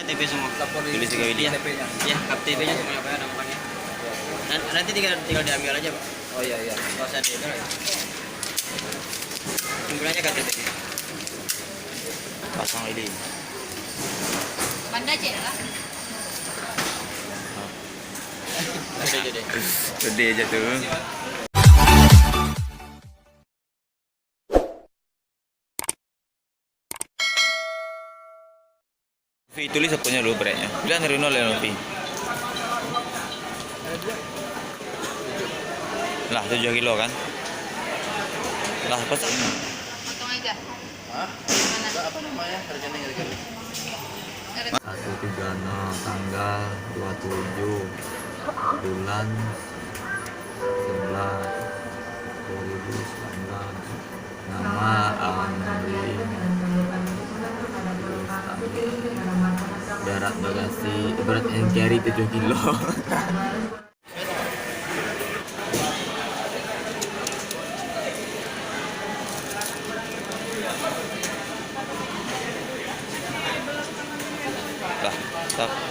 KTP semua. Tulis 3 Willy. Iya, iya, KTP-nya semuanya Pak, namanya. Nanti tinggal diambil aja Pak. Oh iya iya. Nggak usah diambil lagi. Simpulannya KTP. Pasang Willy. Banda aja lah. Gede aja tuh. Tulis apanya dulu beratnya. Bilang dari nol ya Novi. Lah 7 kilo kan? Lah pas ini. Potong aja. Hah? Mana? Apa namanya? Rekening rekening. 136 tanggal 27 bulan 11 2019. Nama Amri. Berat bagasi, berat yang carry 7 kilo. Lah, stop.